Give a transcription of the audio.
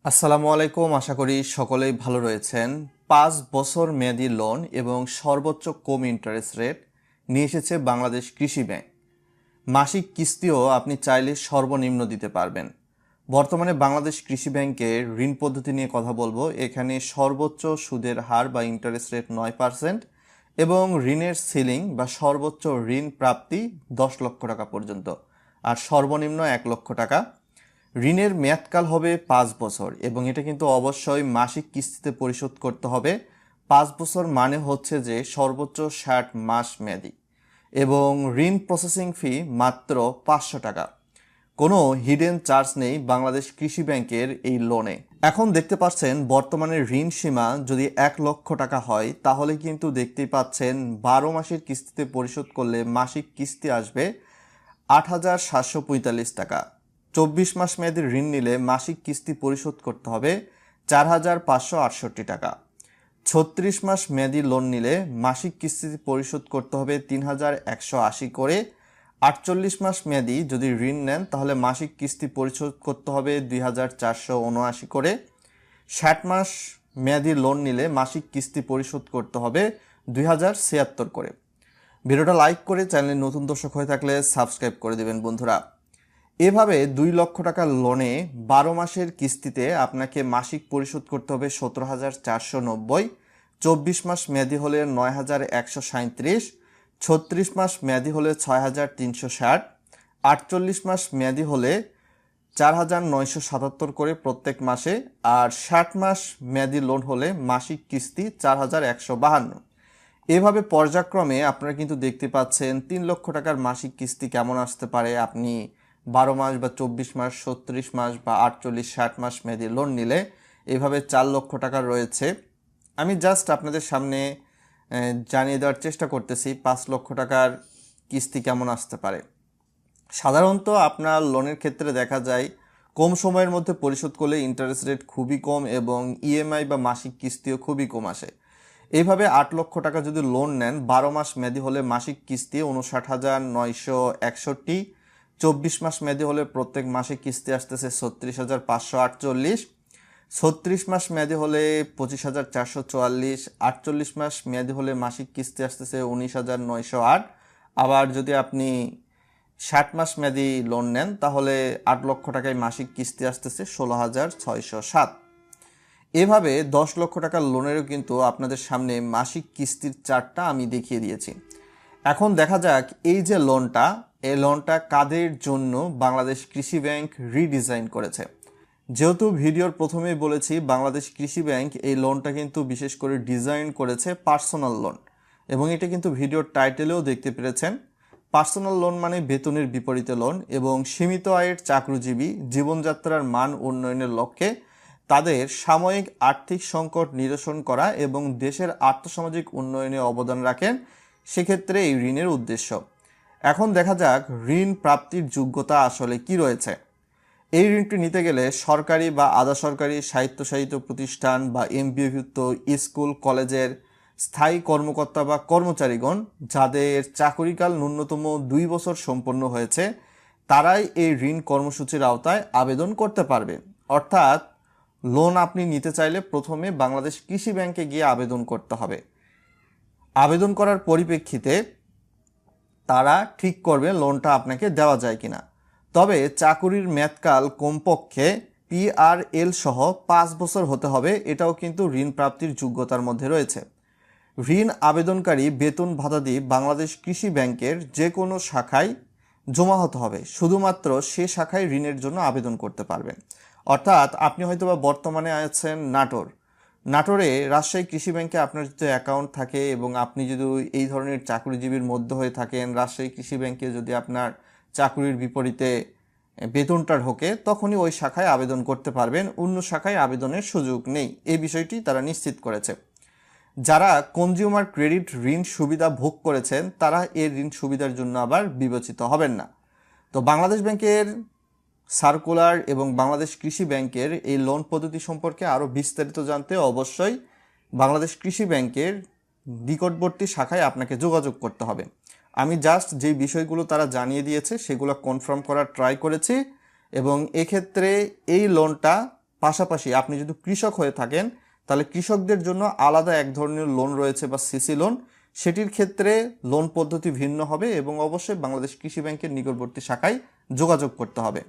আসসালামু আলাইকুম। আশা করি সকলেই ভালো রয়েছেন। 5 বছর মেয়াদী লোন এবং সর্বোচ্চ কম ইন্টারেস্ট রেট নিয়ে এসেছে বাংলাদেশ কৃষি ব্যাংক। মাসিক কিস্তিও আপনি চাইলে সর্বনিম্ন দিতে পারবেন। বর্তমানে বাংলাদেশ কৃষি ব্যাংকের ঋণ পদ্ধতি নিয়ে কথা বলবো। এখানে সর্বোচ্চ সুদের হার বা ইন্টারেস্ট রেট 9% এবং ঋণের সিলিং বা সর্বোচ্চ ঋণ প্রাপ্তি 10 লক্ষ টাকা পর্যন্ত, আর সর্বনিম্ন 1 লক্ষ টাকা। ঋণের মেয়াদকাল হবে 5 বছর এবং এটা কিন্তু অবশ্যই মাসিক কিস্তিতে পরিশোধ করতে হবে। 5 বছর মানে হচ্ছে যে সর্বোচ্চ 60 মাস মেয়াদি এবং ঋণ প্রসেসিং ফি মাত্র 500 টাকা। কোনো হিডেন চার্জ নেই বাংলাদেশ কৃষি ব্যাংকের এই লোনে। এখন দেখতে পাচ্ছেন বর্তমানে ঋণ সীমা যদি 1 লক্ষ টাকা হয় তাহলে কিন্তু দেখতেই পাচ্ছেন 12 মাসের কিস্তিতে পরিশোধ করলে মাসিক কিস্তি আসবে 8,745 টাকা। 24 মাস মেয়াদী ঋণ নিলে মাসিক কিস্তি পরিশোধ করতে হবে 4,568 টাকা। 36 মাস মেয়াদী লোন নিলে মাসিক কিস্তি পরিশোধ করতে হবে 3,180 করে। 48 মাস মেয়াদী যদি ঋণ নেন তাহলে মাসিক কিস্তি পরিশোধ করতে হবে 2,479 করে। 60 মাস মেয়াদী লোন নিলে মাসিক কিস্তি পরিশোধ করতে হবে 2,076 করে। ভিডিওটা লাইক করে চ্যানেলে নতুন দর্শক হয়ে থাকলে সাবস্ক্রাইব করে দেবেন বন্ধুরা। এভাবে 2 লক্ষ টাকার লোনে 12 মাসের কিস্তিতে আপনাকে মাসিক পরিশোধ করতে হবে 17,490। 24 মাস মেয়াদি হলে 9,137। 36 মাস মেয়াদি হলে 6,360। 48 মাস মেয়াদি হলে 4,977 করে প্রত্যেক মাসে। আর 60 মাস মেয়াদি লোন হলে মাসিক কিস্তি 4,152। এভাবে পর্যায়ক্রমে আপনারা কিন্তু দেখতে পাচ্ছেন 3 লক্ষ টাকার মাসিক কিস্তি কেমন আসতে পারে আপনি 12 মাস বা 24 মাস, 36 মাস বা 48-60 মাস মেয়াদী লোন নিলে। এভাবে 4 লক্ষ টাকা রয়েছে। আমি জাস্ট আপনাদের সামনে জানিয়ে দেওয়ার চেষ্টা করতেছি 5 লক্ষ টাকার কিস্তি কেমন আসতে পারে। সাধারণত আপনার লোনের ক্ষেত্রে দেখা যায় কম সময়ের মধ্যে পরিশোধ করলে ইন্টারেস্ট রেট খুবই কম এবং ইএমআই বা মাসিক কিস্তিও খুবই কম আসে। এইভাবে 8 লক্ষ টাকা যদি লোন নেন 12 মাস মেয়াদি হলে মাসিক কিস্তি 59,961। 24 মাস মেয়াদি হলে প্রত্যেক মাসে কিস্তি আসতেছে 36,548। 36 মাস মেয়াদি হলে 25,444। 48 মাস মেয়াদি হলে মাসিক কিস্তি আসতেছে 19,908। আবার যদি আপনি 60 মাস মেয়াদি লোন নেন তাহলে 8 লক্ষ টাকায় মাসিক কিস্তি আসতেছে 16,607। এভাবে 10 লক্ষ টাকার লোনেরও কিন্তু আপনাদের সামনে মাসিক কিস্তির চার্টটা আমি দেখিয়ে দিয়েছি। এখন দেখা যাক এই যে লোনটা, এই লোনটা কাদের জন্য বাংলাদেশ কৃষি ব্যাংক রিডিজাইন করেছে। যেহেতু ভিডিওর প্রথমেই বলেছি বাংলাদেশ কৃষি ব্যাংক এই লোনটা কিন্তু বিশেষ করে ডিজাইন করেছে পার্সোনাল লোন, এবং এটা কিন্তু ভিডিওর টাইটেলেও দেখতে পেরেছেন। পার্সোনাল লোন মানে বেতনের বিপরীতে লোন, এবং সীমিত আয়ের চাকরিজীবী জীবনযাত্রার মান উন্নয়নের লক্ষ্যে তাদের সাময়িক আর্থিক সংকট নিরসন করা এবং দেশের আর্থসামাজিক উন্নয়নে অবদান রাখেন, সেক্ষেত্রে এই ঋণের উদ্দেশ্য। এখন দেখা যাক ঋণ প্রাপ্তির যোগ্যতা আসলে কি রয়েছে। এই ঋণটি নিতে গেলে সরকারি বা আধা সরকারি স্বায়ত্তশাসিত প্রতিষ্ঠান বা এমপিওভুক্ত স্কুল কলেজের স্থায়ী কর্মকর্তা বা কর্মচারীগণ যাদের চাকরিকাল ন্যূনতম 2 বছর সম্পন্ন হয়েছে তারাই এই ঋণ কর্মসূচির আওতায় আবেদন করতে পারবে। অর্থাৎ লোন আপনি নিতে চাইলে প্রথমে বাংলাদেশ কৃষি ব্যাংকে গিয়ে আবেদন করতে হবে। আবেদন করার পরিপ্রেক্ষিতে তারা ঠিক করবে লোনটা আপনাকে দেওয়া যায় কিনা। তবে চাকুরির মেয়াদকাল কমপক্ষে পিআরএল সহ 5 বছর হতে হবে, এটাও কিন্তু ঋণ প্রাপ্তির যোগ্যতার মধ্যে রয়েছে। ঋণ আবেদনকারী বেতন ভাতাদি বাংলাদেশ কৃষি ব্যাংকের যে কোনো শাখায় জমা হতে হবে, শুধুমাত্র সে শাখায় ঋণের জন্য আবেদন করতে পারবেন। অর্থাৎ আপনি হয়তোবা বর্তমানে আছেন নাটোরে রাজশাহী কৃষি ব্যাংকে আপনার যদি অ্যাকাউন্ট থাকে এবং আপনি যদি এই ধরনের চাকরিজীবীর মধ্যে হয়ে থাকেন, রাজশাহী কৃষি ব্যাংকে যদি আপনার চাকরির বিপরীতে বেতনটা ঢোকে তখনই ওই শাখায় আবেদন করতে পারবেন, অন্য শাখায় আবেদনের সুযোগ নেই। এই বিষয়টি তারা নিশ্চিত করেছে। যারা কনজিউমার ক্রেডিট ঋণ সুবিধা ভোগ করেছেন তারা এই ঋণ সুবিধার জন্য আবার বিবেচিত হবেন না। তো বাংলাদেশ ব্যাংকের সার্কুলার এবং বাংলাদেশ কৃষি ব্যাংকের এই লোন পদ্ধতি সম্পর্কে আরও বিস্তারিত জানতে অবশ্যই বাংলাদেশ কৃষি ব্যাংকের নিকটবর্তী শাখায় আপনাকে যোগাযোগ করতে হবে। আমি জাস্ট যে বিষয়গুলো তারা জানিয়ে দিয়েছে সেগুলো কনফার্ম করার ট্রাই করেছি, এবং এক্ষেত্রে এই লোনটা পাশাপাশি আপনি যদি কৃষক হয়ে থাকেন তাহলে কৃষকদের জন্য আলাদা এক ধরনের লোন রয়েছে বা সিসি লোন, সেটির ক্ষেত্রে লোন পদ্ধতি ভিন্ন হবে এবং অবশ্যই বাংলাদেশ কৃষি ব্যাংকের নিকটবর্তী শাখায় যোগাযোগ করতে হবে।